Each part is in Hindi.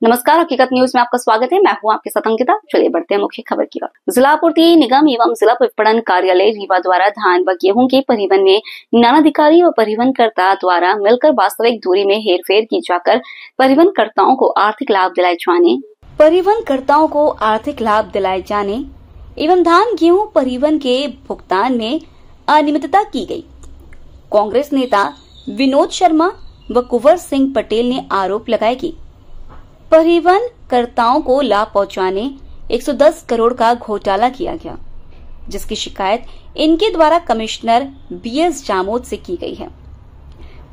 नमस्कार, हकीकत न्यूज में आपका स्वागत है। मैं हूं आपके साथ अंकिता। चलिए बढ़ते हैं मुख्य खबर की ओर। जिला आपूर्ति निगम एवं जिला विपणन कार्यालय रीवा द्वारा धान व गेहूं के परिवहन में निगमाधिकारी व परिवहनकर्ता द्वारा मिलकर वास्तविक दूरी में हेरफेर की जाकर परिवहनकर्ताओं को आर्थिक लाभ दिलाए जाने एवं धान गेहूं परिवहन के भुगतान में अनियमितता की गयी। कांग्रेस नेता विनोद शर्मा व कुंवर सिंह पटेल ने आरोप लगाया कि परिवहनकर्ताओं को लाभ पहुंचाने 110 करोड़ का घोटाला किया गया, जिसकी शिकायत इनके द्वारा कमिश्नर बीएस जामोद से की गई है।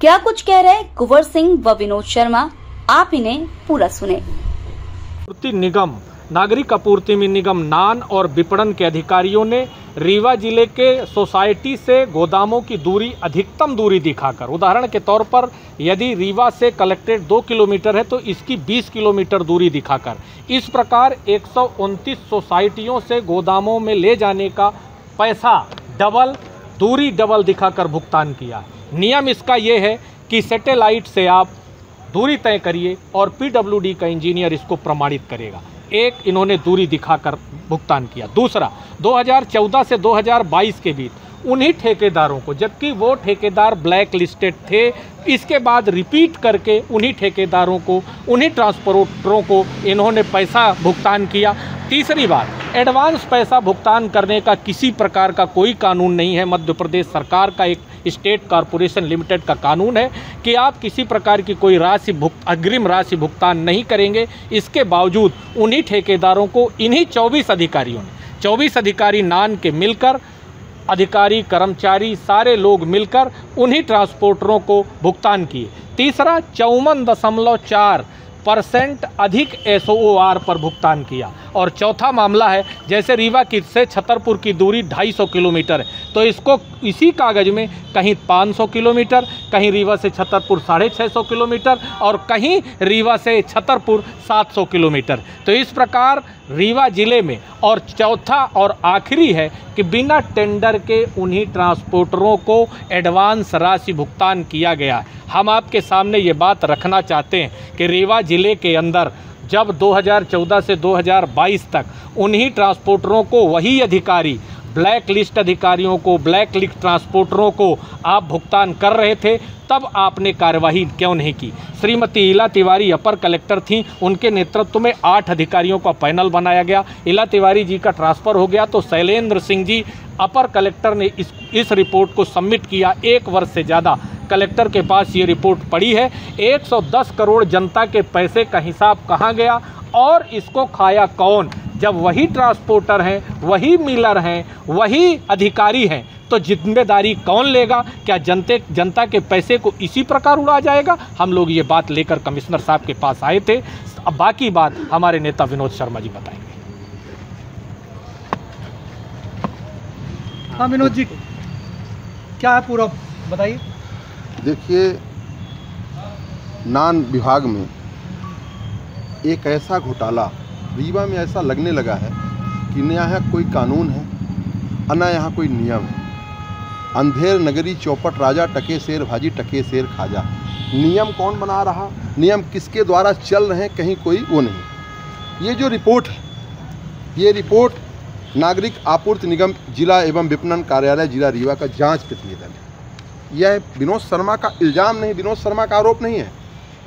क्या कुछ कह रहे कुंवर सिंह व विनोद शर्मा, आप इन्हें पूरा सुने। आपूर्ति निगम, नागरिक आपूर्ति निगम नान और विपणन के अधिकारियों ने रीवा जिले के सोसाइटी से गोदामों की दूरी अधिकतम दूरी दिखाकर, उदाहरण के तौर पर यदि रीवा से कलेक्ट्रेट 2 किलोमीटर है तो इसकी 20 किलोमीटर दूरी दिखाकर इस प्रकार 129 सोसाइटियों से गोदामों में ले जाने का पैसा दूरी डबल दिखाकर भुगतान किया। नियम इसका ये है कि सैटेलाइट से आप दूरी तय करिए और पीडब्ल्यूडी का इंजीनियर इसको प्रमाणित करेगा। एक, इन्होंने दूरी दिखाकर भुगतान किया। दूसरा, 2014 से 2022 के बीच उन्हीं ठेकेदारों को, जबकि वो ठेकेदार ब्लैक लिस्टेड थे, इसके बाद रिपीट करके उन्हीं ठेकेदारों को, उन्हीं ट्रांसपोर्टरों को इन्होंने पैसा भुगतान किया। तीसरी बात, एडवांस पैसा भुगतान करने का किसी प्रकार का कोई कानून नहीं है। मध्य प्रदेश सरकार का एक स्टेट कॉरपोरेशन लिमिटेड का कानून है कि आप किसी प्रकार की कोई अग्रिम राशि भुगतान नहीं करेंगे। इसके बावजूद उन्हीं ठेकेदारों को इन्हीं 24 अधिकारियों ने, 24 अधिकारी नान के मिलकर, अधिकारी कर्मचारी सारे लोग मिलकर उन्हीं ट्रांसपोर्टरों को भुगतान किए। तीसरा, 54.4% अधिक SOR पर भुगतान किया। और चौथा मामला है, जैसे रीवा से छतरपुर की दूरी 250 किलोमीटर है तो इसको इसी कागज़ में कहीं 500 किलोमीटर, कहीं रीवा से छतरपुर 650 किलोमीटर और कहीं रीवा से छतरपुर 700 किलोमीटर। तो इस प्रकार रीवा जिले में, और चौथा और आखिरी है कि बिना टेंडर के उन्हीं ट्रांसपोर्टरों को एडवांस राशि भुगतान किया गया। हम आपके सामने ये बात रखना चाहते हैं कि रीवा जिले के अंदर जब 2014 से 2022 तक उन्हीं ट्रांसपोर्टरों को, वही अधिकारी, ब्लैक लिस्ट अधिकारियों को, ब्लैक लिस्ट ट्रांसपोर्टरों को आप भुगतान कर रहे थे, तब आपने कार्यवाही क्यों नहीं की। श्रीमती इला तिवारी अपर कलेक्टर थीं, उनके नेतृत्व में 8 अधिकारियों का पैनल बनाया गया। इला तिवारी जी का ट्रांसफ़र हो गया तो शैलेंद्र सिंह जी अपर कलेक्टर ने इस रिपोर्ट को सबमिट किया। 1 वर्ष से ज़्यादा कलेक्टर के पास ये रिपोर्ट पड़ी है। 110 करोड़ जनता के पैसे का हिसाब कहाँ गया और इसको खाया कौन? जब वही ट्रांसपोर्टर हैं, वही मिलर हैं, वही अधिकारी हैं, तो जिम्मेदारी कौन लेगा? क्या जनता के पैसे को इसी प्रकार उड़ा जाएगा? हम लोग ये बात लेकर कमिश्नर साहब के पास आए थे। अब बाकी बात हमारे नेता विनोद शर्मा जी बताएंगे। हाँ विनोद जी, क्या है पूरा बताइए। देखिए, नान विभाग में एक ऐसा घोटाला रीवा में ऐसा लगने लगा है कि न यहाँ कोई कानून है और न यहाँ कोई नियम है। अंधेर नगरी चौपट राजा, टके शेर भाजी, टके शेर खाजा। नियम कौन बना रहा, नियम किसके द्वारा चल रहे हैं, कहीं कोई वो नहीं। ये जो रिपोर्ट है, ये रिपोर्ट नागरिक आपूर्ति निगम जिला एवं विपणन कार्यालय जिला रीवा का जांच प्रतिवेदन है। यह विनोद शर्मा का इल्ज़ाम नहीं, विनोद शर्मा का आरोप नहीं है।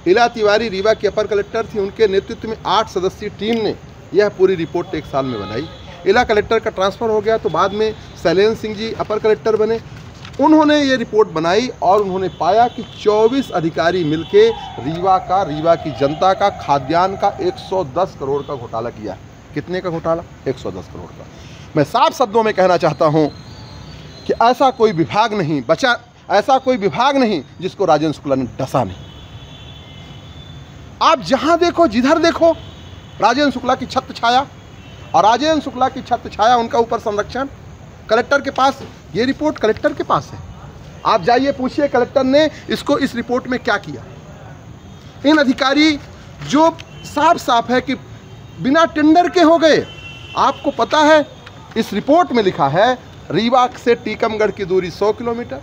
इला तिवारी रीवा के अपर कलेक्टर थी, उनके नेतृत्व में 8 सदस्यीय टीम ने यह पूरी रिपोर्ट 1 साल में बनाई। इला कलेक्टर का ट्रांसफ़र हो गया तो बाद में शैलेंद्र सिंह जी अपर कलेक्टर बने। उन्होंने ये रिपोर्ट बनाई और उन्होंने पाया कि 24 अधिकारी मिलके रीवा की जनता का खाद्यान्न का 110 करोड़ का घोटाला किया। कितने का घोटाला? 110 करोड़ का। मैं साफ शब्दों में कहना चाहता हूँ कि ऐसा कोई विभाग नहीं बचा, ऐसा कोई विभाग नहीं जिसको राजेंद्र शुक्ला ने डसा नहीं। आप जहां देखो, जिधर देखो, राजेंद्र शुक्ला की छत्र छाया, और राजेंद्र शुक्ला की छत्र छाया, उनका ऊपर संरक्षण। कलेक्टर के पास ये रिपोर्ट कलेक्टर के पास है। आप जाइए पूछिए कलेक्टर ने इसको, इस रिपोर्ट में क्या किया। इन अधिकारी जो साफ साफ है कि बिना टेंडर के हो गए। आपको पता है इस रिपोर्ट में लिखा है रीवा से टीकमगढ़ की दूरी 100 किलोमीटर,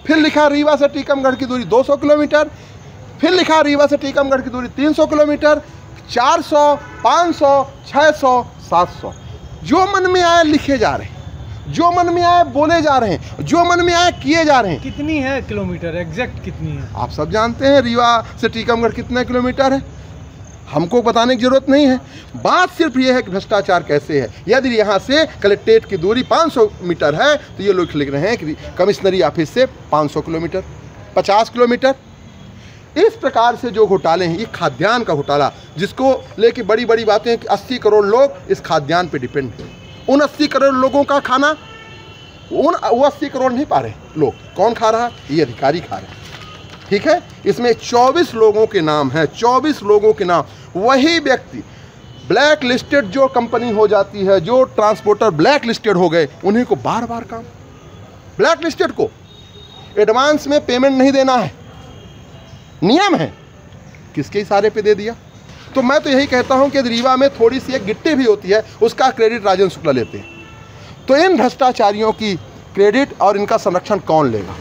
फिर लिखा रीवा से टीकमगढ़ की दूरी 200 किलोमीटर, फिर लिखा रीवा से टीकमगढ़ की दूरी 300 किलोमीटर, 400, 500, 600, 700 जो मन में आए लिखे जा रहे हैं, जो मन में आए बोले जा रहे हैं, जो मन में आए किए जा रहे हैं। कितनी है किलोमीटर, एग्जैक्ट कितनी है? आप सब जानते हैं रीवा से टीकमगढ़ कितने किलोमीटर है, हमको बताने की जरूरत नहीं है। बात सिर्फ ये है कि भ्रष्टाचार कैसे है। यदि यहाँ से कलेक्ट्रेट की दूरी 500 मीटर है तो ये लोग लिख रहे हैं कि कमिश्नरी ऑफिस से 500 किलोमीटर, 50 किलोमीटर। इस प्रकार से जो घोटाले हैं, ये खाद्यान्न का घोटाला, जिसको लेके बड़ी बड़ी बातें कि 80 करोड़ लोग इस खाद्यान्न पे डिपेंड हैं। उन 80 करोड़ लोगों का खाना वो 80 करोड़ नहीं पा रहे लोग, कौन खा रहा है? ये अधिकारी खा रहे हैं। ठीक है, इसमें 24 लोगों के नाम हैं, 24 लोगों के नाम। वही व्यक्ति ब्लैक लिस्टेड जो कंपनी हो जाती है, जो ट्रांसपोर्टर ब्लैक लिस्टेड हो गए, उन्हीं को बार बार काम, ब्लैक लिस्टेड को एडवांस में पेमेंट नहीं देना है, नियम है, किसके इशारे पे दे दिया? तो मैं तो यही कहता हूं कि रीवा में थोड़ी सी एक गिट्टी भी होती है, उसका क्रेडिट राजेंद्र शुक्ला लेते हैं। तो इन भ्रष्टाचारियों की क्रेडिट और इनका संरक्षण कौन लेगा?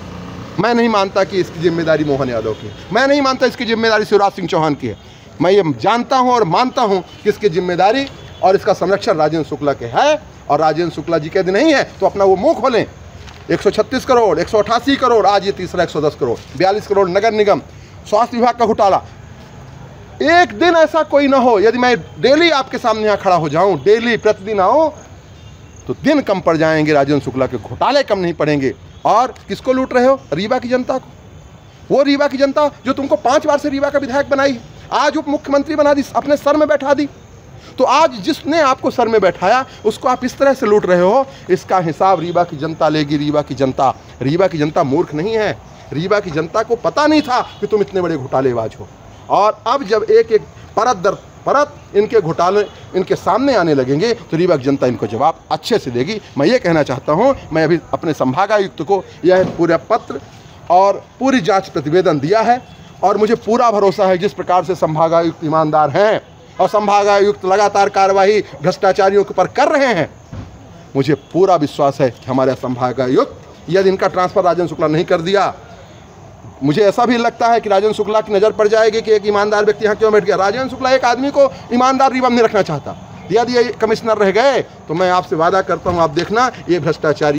मैं नहीं मानता कि इसकी जिम्मेदारी मोहन यादव की है, मैं नहीं मानता इसकी जिम्मेदारी शिवराज सिंह चौहान की है। मैं ये जानता हूं और मानता हूं कि इसकी जिम्मेदारी और इसका संरक्षण राजेंद्र शुक्ला के है। और राजेंद्र शुक्ला जी के यदि नहीं है तो अपना वो मुंह खोलें। 136 करोड़, 188 करोड़, आज ये तीसरा 110 करोड़, 42 करोड़ नगर निगम, स्वास्थ्य विभाग का घोटाला। एक दिन ऐसा कोई ना हो, यदि मैं डेली आपके सामने यहाँ खड़ा हो जाऊं, डेली प्रतिदिन आऊं, तो दिन कम पड़ जाएंगे, राजेंद्र शुक्ला के घोटाले कम नहीं पड़ेंगे। और किसको लूट रहे हो? रीवा की जनता को। वो रीवा की जनता जो तुमको 5 बार से रीवा का विधायक बनाई है, आज उप मुख्यमंत्री बना दी, अपने सर में बैठा दी। तो आज जिसने आपको सर में बैठाया उसको आप इस तरह से लूट रहे हो, इसका हिसाब रीवा की जनता लेगी। रीवा की जनता मूर्ख नहीं है। रीवा की जनता को पता नहीं था कि तुम इतने बड़े घोटालेबाज हो। और अब जब एक एक परत दर परत इनके घोटाले इनके सामने आने लगेंगे तो रीवा की जनता इनको जवाब अच्छे से देगी। मैं ये कहना चाहता हूँ, मैं अभी अपने संभागायुक्त को यह पूरा पत्र और पूरी जांच प्रतिवेदन दिया है और मुझे पूरा भरोसा है जिस प्रकार से संभागायुक्त ईमानदार हैं और संभागायुक्त लगातार कार्रवाई भ्रष्टाचारियों के ऊपर कर रहे हैं, मुझे पूरा विश्वास है कि हमारे संभागायुक्त यदि इनका ट्रांसफ़र राजेंद्र शुक्ला नहीं कर दिया, मुझे ऐसा भी लगता है कि राजेंद्र शुक्ला की नज़र पड़ जाएगी कि एक ईमानदार व्यक्ति यहाँ क्यों बैठ गया। राजेंद्र शुक्ला एक आदमी को ईमानदार रीवा में नहीं रखना चाहता। यदि ये कमिश्नर रह गए तो मैं आपसे वादा करता हूँ, आप देखना ये भ्रष्टाचारी